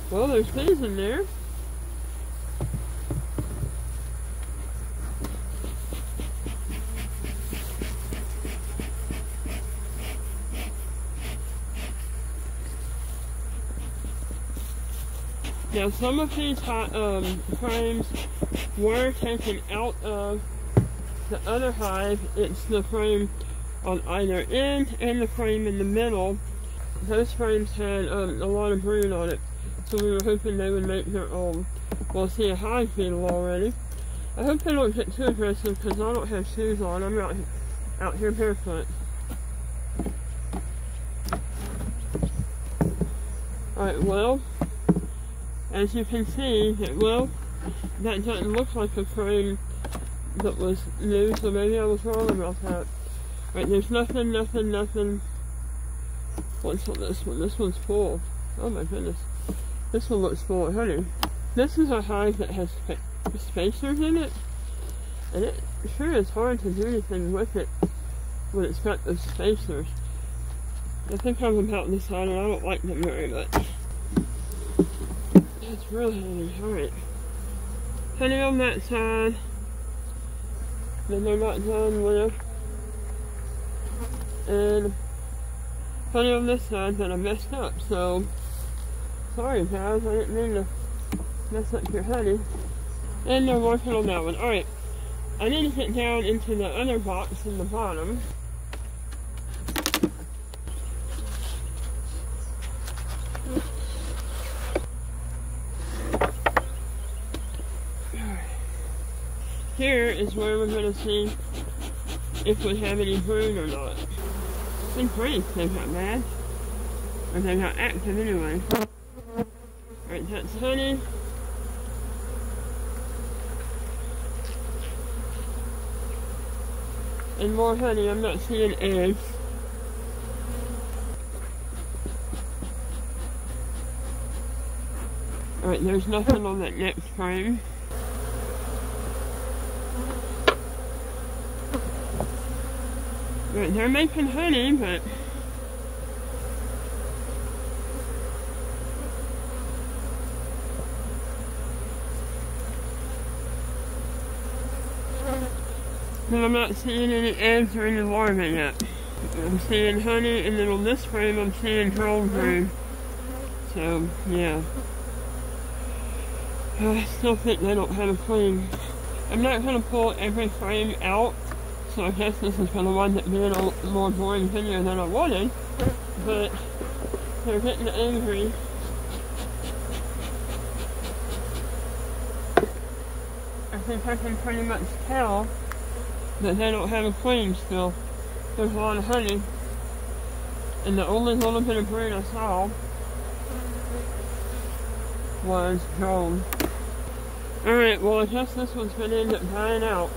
Well, there's bees in there. Now, some of these frames were taken out of the other hive. It's the frame on either end and the frame in the middle. Those frames had a lot of brood on it, so we were hoping they would make their own. We'll see a hive beetle already. I hope they don't get too aggressive because I don't have shoes on. I'm out here barefoot. Alright, well, as you can see, that doesn't look like a frame that was new, so maybe I was wrong about that. Right, there's nothing. What's on this one? This one's full. Oh my goodness. This one looks full of honey. This is a hive that has spacers in it, and it sure is hard to do anything with it when it's got those spacers. I think I'm about decided I don't like them very much. It's really heavy. Alright. Honey on that side. Then they're not done with. And honey on this side that I messed up. So, sorry guys, I didn't mean to mess up your honey. And they're working on that one. Alright. I need to get down into the other box in the bottom. Here is where we're going to see if we have any brood or not. It's been pretty if they got mad. Or they got active anyway. Alright, that's honey. And more honey, I'm not seeing eggs. Alright, there's nothing on that next frame. Right, they're making honey, but I'm not seeing any eggs or any larvae yet. I'm seeing honey, and then on this frame I'm seeing drone brood. So, yeah. I still think they don't have a queen. I'm not going to pull every frame out. So I guess this is going to wind up being a more boring video than I wanted, but they're getting angry. I think I can pretty much tell that they don't have a queen still. There's a lot of honey, and the only little bit of brood I saw was drone. Alright, well I guess this one's going to end up dying out.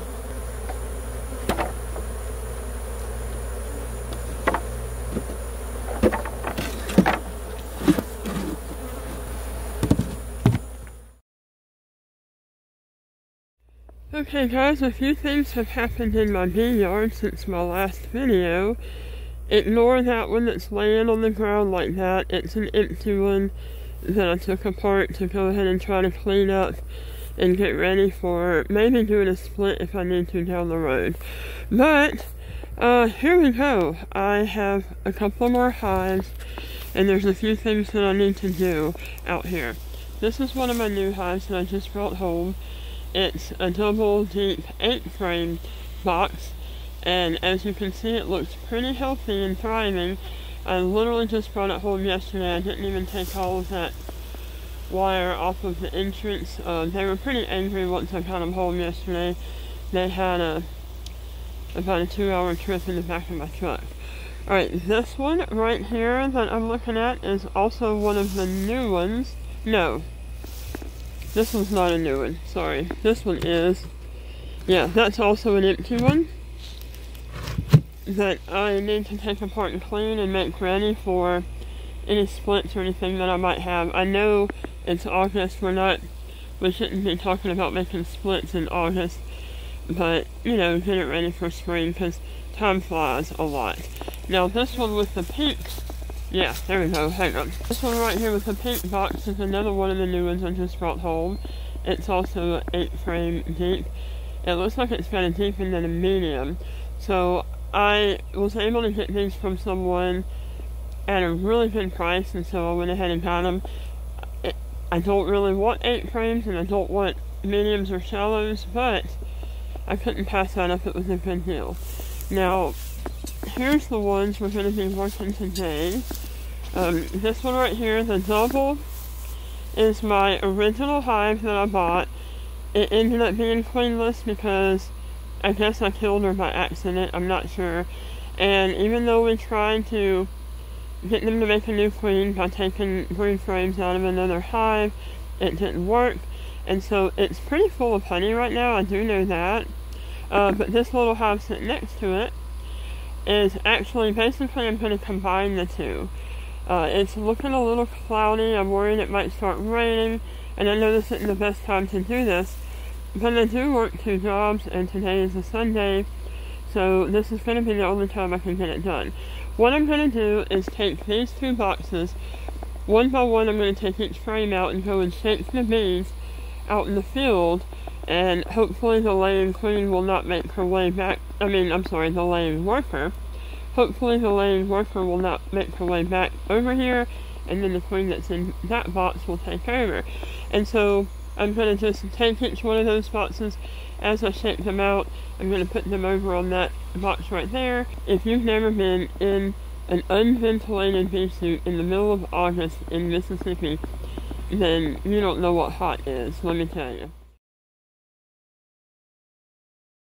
Okay guys, a few things have happened in my bee yard since my last video. Ignore that one that's laying on the ground like that. It's an empty one that I took apart to go ahead and try to clean up and get ready for maybe doing a split if I need to down the road. But, here we go. I have a couple more hives, and there's a few things that I need to do out here. This is one of my new hives that I just brought home. It's a double deep 8-frame box, and as you can see it looks pretty healthy and thriving. I literally just brought it home yesterday. I didn't even take all of that wire off of the entrance. They were pretty angry once I got them home yesterday. They had about a 2-hour trip in the back of my truck. Alright, this one right here that I'm looking at is also one of the new ones. No. This one's not a new one, sorry. This one is. Yeah, that's also an empty one that I need to take apart and clean and make ready for any splits or anything that I might have. I know it's August, we shouldn't be talking about making splits in August, but, you know, get it ready for spring because time flies a lot. Now this one with the pink Yeah, there we go. Hang on. This one right here with the pink box is another one of the new ones I just brought home. It's also 8 frame deep. It looks like it's got a deep and then a medium. So I was able to get these from someone at a really good price, and so I went ahead and got them. I don't really want 8 frames, and I don't want mediums or shallows, but I couldn't pass that up. It was a good deal. Now, here's the ones we're going to be working today. This one right here, the double, is my original hive that I bought. It ended up being queenless because I guess I killed her by accident, I'm not sure. And even though we tried to get them to make a new queen by taking brood frames out of another hive, it didn't work. And so it's pretty full of honey right now, I do know that. But this little hive sitting next to it is actually, basically I'm going to combine the two. It's looking a little cloudy. I'm worried it might start raining, and I know this isn't the best time to do this, but I do work 2 jobs, and today is a Sunday, so this is going to be the only time I can get it done. What I'm going to do is take these 2 boxes, one by one. I'm going to take each frame out and go and shake the bees out in the field, and hopefully the laying queen will not make her way back. The laying worker. Hopefully the laying worker will not make her way back over here, and then the queen that's in that box will take over. And so I'm going to just take each one of those boxes as I shake them out. I'm going to put them over on that box right there. If you've never been in an unventilated bee suit in the middle of August in Mississippi, then you don't know what hot is, let me tell you.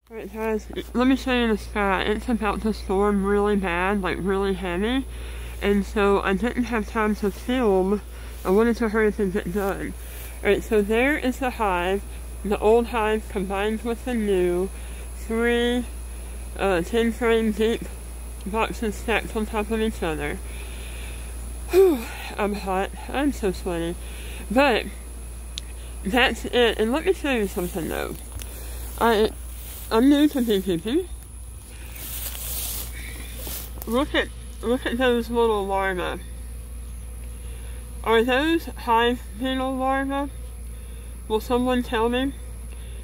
Alright guys, let me show you the sky. It's about to storm really bad, like really heavy, and so I didn't have time to film. I wanted to hurry up and get done. Alright, so there is the hive, the old hive combined with the new, 3 10 frame deep boxes stacked on top of each other. Whew, I'm hot, I'm so sweaty. But that's it, and let me show you something though. I'm new to beekeeping. Look at those little larvae. Are those hive beetle larvae? Will someone tell me?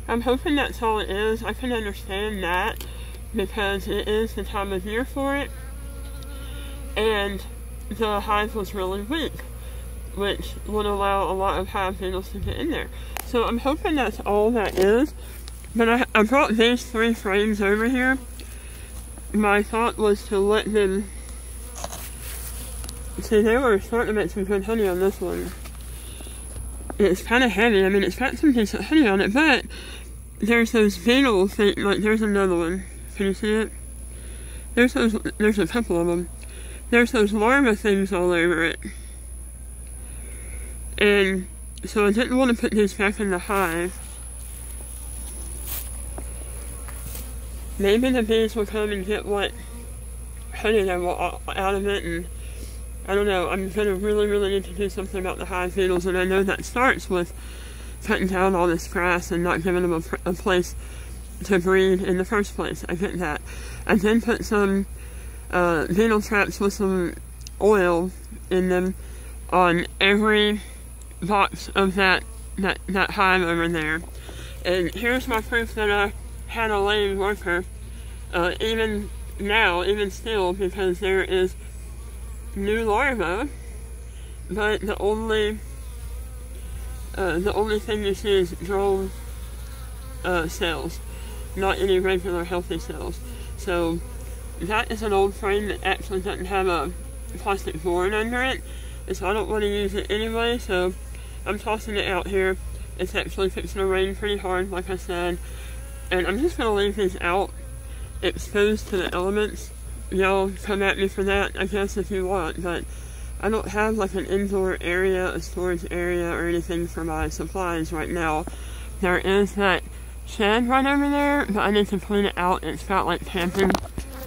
I'm hoping that's all it is. I can understand that because it is the time of year for it. And the hive was really weak, which would allow a lot of hive beetles to get in there. So I'm hoping that's all that is. But I brought these 3 frames over here. My thought was to let them... See, they were starting to make some good honey on this one. It's kind of heavy. I mean, it's got some decent honey on it, but there's those beetle things. Like, there's another one. Can you see it? There's a couple of them. There's those larva things all over it. And so I didn't want to put these back in the hive. Maybe the bees will come and get what honey they want out of it, and I don't know. I'm going to really need to do something about the hive beetles, and I know that starts with cutting down all this grass and not giving them a place to breed in the first place. I get that. I then put some beetle traps with some oil in them on every box of that hive over there. And here's my proof that I had a laying worker, even still, because there is new larvae, but the only thing you see is drone cells, not any regular healthy cells. So that is an old frame that actually doesn't have a plastic board under it, and so I don't want to use it anyway, so I'm tossing it out here. It's actually fixing to rain pretty hard, like I said. And I'm just going to leave these out, exposed to the elements. Y'all come at me for that, I guess, if you want, but I don't have like an indoor area, a storage area, or anything for my supplies right now. There is that shed right over there, but I need to clean it out. It's got like camping...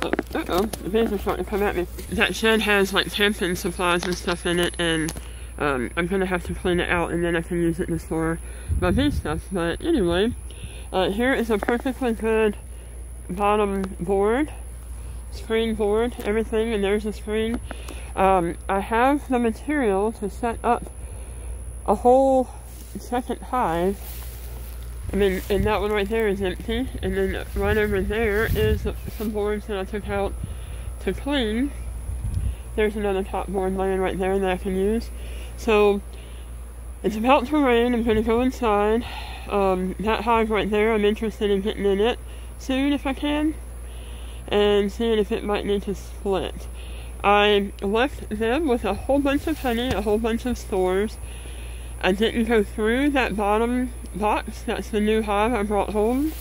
the bees are starting to come at me. That shed has like camping supplies and stuff in it, and I'm going to have to clean it out, and then I can use it to store my bee stuff. But anyway... here is a perfectly good bottom board, screen board, everything, and there's a screen. I have the material to set up a whole second hive. I mean, and that one right there is empty, and then right over there is some boards that I took out to clean. There's another top board laying right there that I can use. So it's about to rain. I'm going to go inside. That hive right there, I'm interested in getting in it soon if I can, and seeing if it might need to split. I left them with a whole bunch of honey, a whole bunch of stores. I didn't go through that bottom box. That's the new hive I brought home.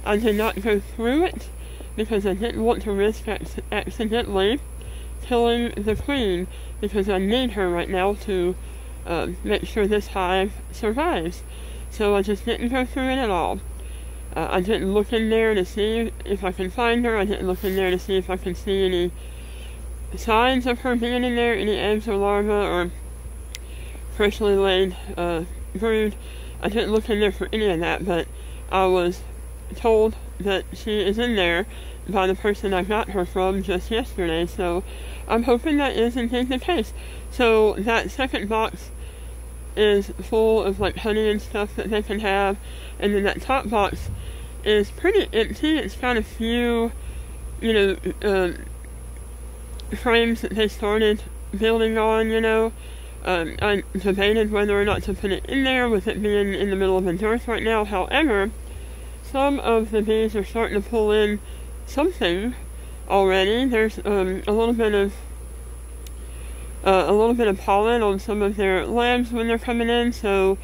I did not go through it because I didn't want to risk accidentally killing the queen, because I need her right now to make sure this hive survives. So I just didn't go through it at all. I didn't look in there to see if I could find her. I didn't look in there to see if I could see any signs of her being in there, any eggs or larvae or freshly laid brood. I didn't look in there for any of that, but I was told that she is in there by the person I got her from just yesterday, so I'm hoping that is indeed the case. So that second box is full of like honey and stuff that they can have, and then that top box is pretty empty. It's got a few, frames that they started building on, I debated whether or not to put it in there with it being in the middle of a dearth right now. However, some of the bees are starting to pull in something already. There's a little bit of pollen on some of their labs when they're coming in, so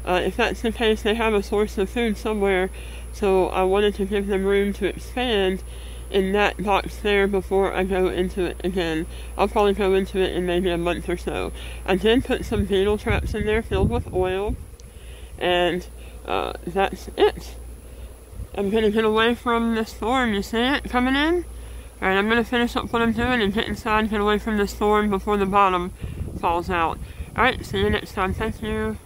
if that's the case, they have a source of food somewhere. So I wanted to give them room to expand in that box there before I go into it again. I'll probably go into it in maybe a month or so. I did put some beetle traps in there filled with oil, and that's it. I'm going to get away from the storm. You see it coming in? Alright, I'm going to finish up what I'm doing and get inside, get away from the storm before the bottom falls out. Alright, see you next time. Thank you.